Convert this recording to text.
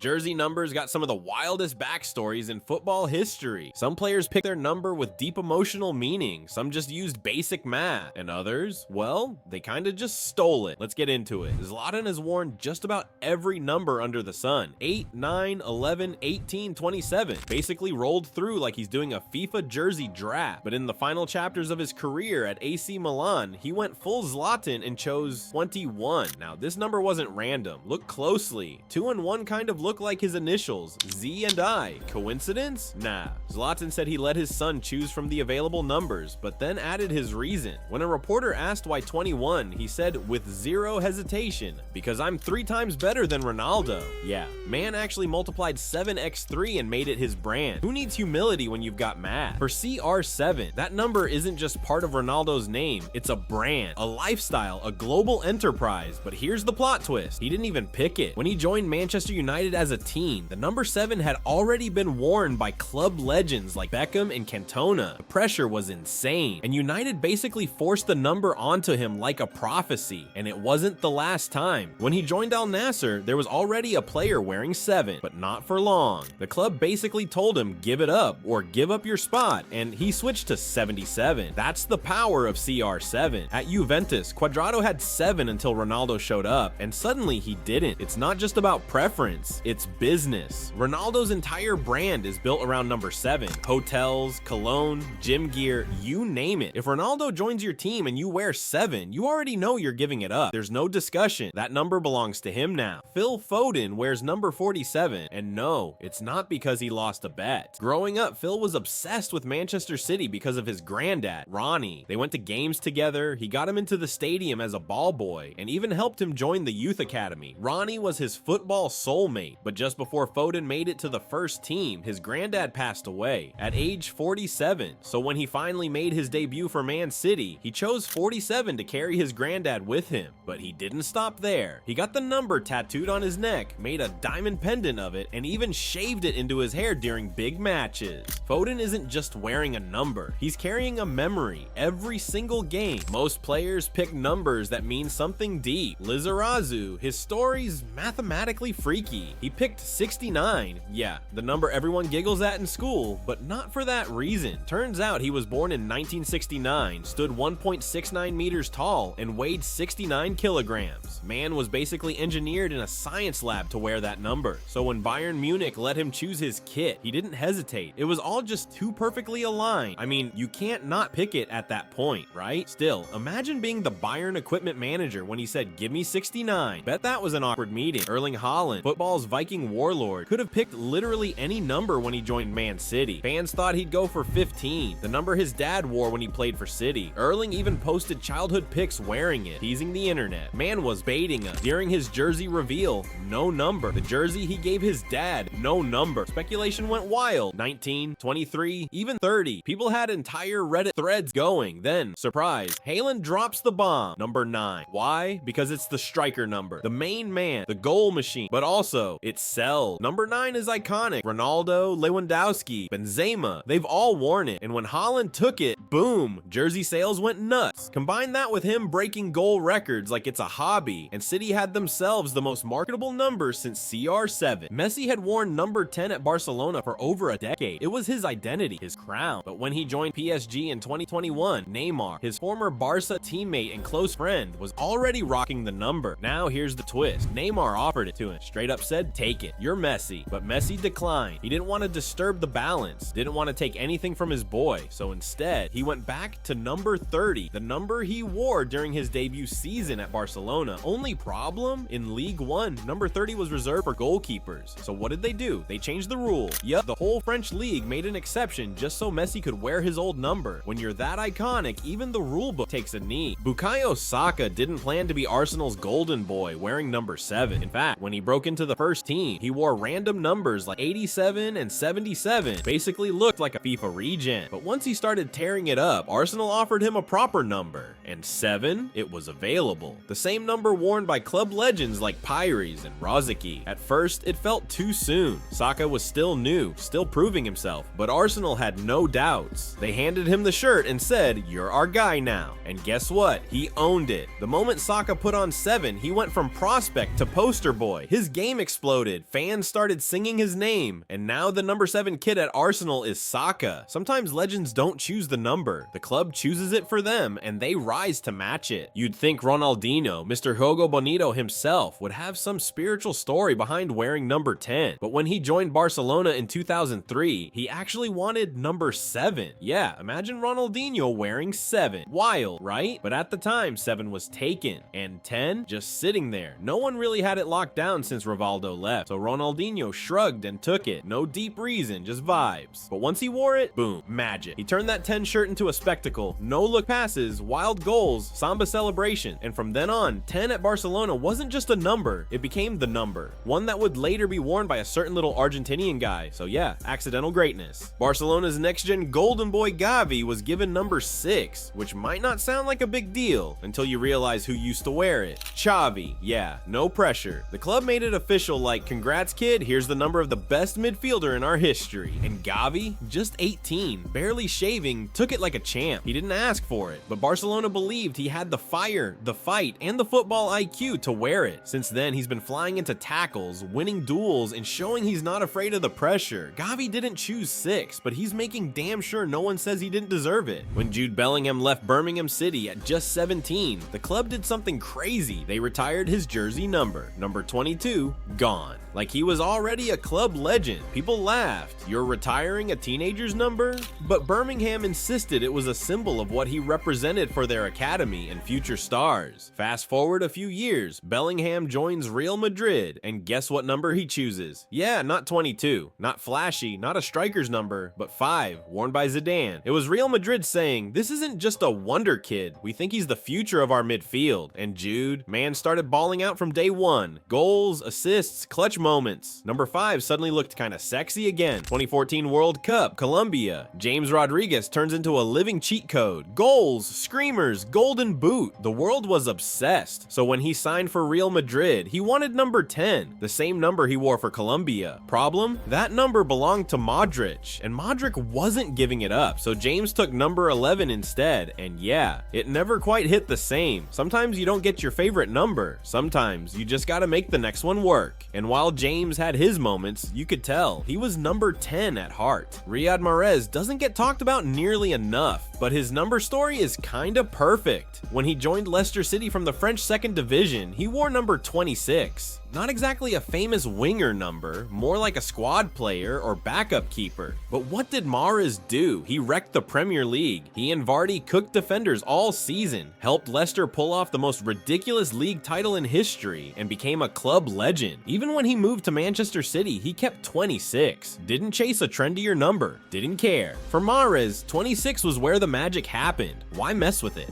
Jersey numbers got some of the wildest backstories in football history. Some players picked their number with deep emotional meaning, some just used basic math, and others, well, they kinda just stole it. Let's get into it. Zlatan has worn just about every number under the sun. 8, 9, 11, 18, 27. Basically rolled through like he's doing a FIFA jersey draft. But in the final chapters of his career at AC Milan, he went full Zlatan and chose 21. Now, this number wasn't random. Look closely. 2 and 1 kind of look like his initials, Z and I. Coincidence? Nah. Zlatan said he let his son choose from the available numbers, but then added his reason. When a reporter asked why 21, he said with zero hesitation, because I'm 3 times better than Ronaldo. Yeah, man actually multiplied 7x3 and made it his brand. Who needs humility when you've got math? For CR7, that number isn't just part of Ronaldo's name, it's a brand, a lifestyle, a global enterprise. But here's the plot twist. He didn't even pick it. When he joined Manchester United as a teen, the number 7 had already been worn by club legends like Beckham and Cantona. The pressure was insane, and United basically forced the number onto him like a prophecy, and it wasn't the last time. When he joined Al Nassr, there was already a player wearing 7, but not for long. The club basically told him give it up or give up your spot, and he switched to 77. That's the power of CR7. At Juventus, Cuadrado had 7 until Ronaldo showed up, and suddenly he didn't. It's not just about preference, it's business. Ronaldo's entire brand is built around number 7. Hotels, cologne, gym gear, you name it. If Ronaldo joins your team and you wear 7, you already know you're giving it up. There's no discussion. That number belongs to him now. Phil Foden wears number 47, and no, it's not because he lost a bet. Growing up, Phil was obsessed with Manchester City because of his granddad, Ronnie. They went to games together, he got him into the stadium as a ball boy, and even helped him join the youth academy. Ronnie was his football soulmate, but just before Foden made it to the first team, his granddad passed away at age 47. So when he finally made his debut for Man City, he chose 47 to carry his granddad with him. But he didn't stop there. He got the number tattooed on his neck, made a diamond pendant of it, and even shaved it into his hair during big matches. Foden isn't just wearing a number, he's carrying a memory every single game. Most players pick numbers that mean something deep. Lizarazu, his story's mathematically freaky. He picked 69. Yeah, the number everyone giggles at in school, but not for that reason. Turns out he was born in 1969, stood 1.69 meters tall, and weighed 69 kilograms. Man was basically engineered in a science lab to wear that number. So when Bayern Munich let him choose his kit, he didn't hesitate. It was all just too perfectly aligned. I mean, you can't not pick it at that point, right? Still, imagine being the Bayern equipment manager when he said, give me 69. Bet that was an awkward meeting. Erling Haaland, football's Viking warlord, could have picked literally any number when he joined Man City. Fans thought he'd go for 15, the number his dad wore when he played for City. Erling even posted childhood pics wearing it, teasing the internet. Man was baiting us. During his jersey reveal, no number. The jersey he gave his dad, no number. Speculation went wild. 19, 23, even 30. People had entire Reddit threads going. Then, surprise, Haaland drops the bomb. Number 9. Why? Because it's the striker number, the main man, the goal machine, but also it sells. Number 9 is iconic. Ronaldo, Lewandowski, Benzema, they've all worn it. And when Haaland took it, boom, jersey sales went nuts. Combine that with him breaking goal records like it's a hobby, and City had themselves the most marketable number since CR7. Messi had worn number 10 at Barcelona for over a decade. It was his identity, his crown. But when he joined PSG in 2021, Neymar, his former Barca teammate and close friend, was already rocking the number. Now here's the twist. Neymar offered it to him, straight up said, take it, you're Messi. But Messi declined. He didn't want to disturb the balance, didn't want to take anything from his boy, so instead, he went back to number 30, the number he wore during his debut season at Barcelona. Only problem? In League One, number 30 was reserved for goalkeepers. So what did they do? They changed the rule. Yep, the whole French league made an exception just so Messi could wear his old number. When you're that iconic, even the rulebook takes a knee. Bukayo Saka didn't plan to be Arsenal's golden boy wearing number 7. In fact, when he broke into the first team, he wore random numbers like 87 and 77. Basically looked like a FIFA regen. But once he started tearing it up, Arsenal offered him a proper number, and 7, it was available. The same number worn by club legends like Pires and Rosicky. At first, it felt too soon. Saka was still new, still proving himself, but Arsenal had no doubts. They handed him the shirt and said, you're our guy now. And guess what? He owned it. The moment Saka put on 7, he went from prospect to poster boy. His game exploded exploded, fans started singing his name, and now the number 7 kid at Arsenal is Saka. Sometimes legends don't choose the number, the club chooses it for them, and they rise to match it. You'd think Ronaldinho, Mr. Hugo Bonito himself, would have some spiritual story behind wearing number 10, but when he joined Barcelona in 2003, he actually wanted number 7. Yeah, imagine Ronaldinho wearing 7. Wild, right? But at the time, 7 was taken, and 10 just sitting there. No one really had it locked down since Rivaldo left, so Ronaldinho shrugged and took it. No deep reason, just vibes. But once he wore it, boom, magic. He turned that 10 shirt into a spectacle. No look passes, wild goals, samba celebration, and from then on, 10 at Barcelona wasn't just a number, it became the number. One that would later be worn by a certain little Argentinian guy, so yeah, accidental greatness. Barcelona's next-gen golden boy Gavi was given number 6, which might not sound like a big deal until you realize who used to wear it. Xavi, yeah, no pressure. The club made it official like, congrats kid, here's the number of the best midfielder in our history. And Gavi, just 18, barely shaving, took it like a champ. He didn't ask for it, but Barcelona believed he had the fire, the fight, and the football IQ to wear it. Since then, he's been flying into tackles, winning duels, and showing he's not afraid of the pressure. Gavi didn't choose 6, but he's making damn sure no one says he didn't deserve it. When Jude Bellingham left Birmingham City at just 17, the club did something crazy. They retired his jersey number. Number 22, gone. Like he was already a club legend. People laughed, you're retiring a teenager's number? But Birmingham insisted it was a symbol of what he represented for their academy and future stars. Fast forward a few years, Bellingham joins Real Madrid, and guess what number he chooses? Yeah, not 22, not flashy, not a striker's number, but 5, worn by Zidane. It was Real Madrid saying, this isn't just a wonder kid, we think he's the future of our midfield. And Jude, man, started balling out from day one. Goals, assists, clutch moments. Number 5 suddenly looked kinda sexy again. 2014 World Cup, Colombia. James Rodriguez turns into a living cheat code. Goals, screamers, golden boot. The world was obsessed. So when he signed for Real Madrid, he wanted number 10, the same number he wore for Colombia. Problem? That number belonged to Modric, and Modric wasn't giving it up, so James took number 11 instead, and yeah, it never quite hit the same. Sometimes you don't get your favorite number. Sometimes you just gotta make the next one work. And while James had his moments, you could tell he was number 10 at heart. Riyad Mahrez doesn't get talked about nearly enough, but his number story is kinda perfect. When he joined Leicester City from the French 2nd Division, he wore number 26. Not exactly a famous winger number, more like a squad player or backup keeper. But what did Mahrez do? He wrecked the Premier League. He and Vardy cooked defenders all season, helped Leicester pull off the most ridiculous league title in history, and became a club legend. Even when he moved to Manchester City, he kept 26. Didn't chase a trendier number. Didn't care. For Mahrez, 26 was where the magic happened. Why mess with it?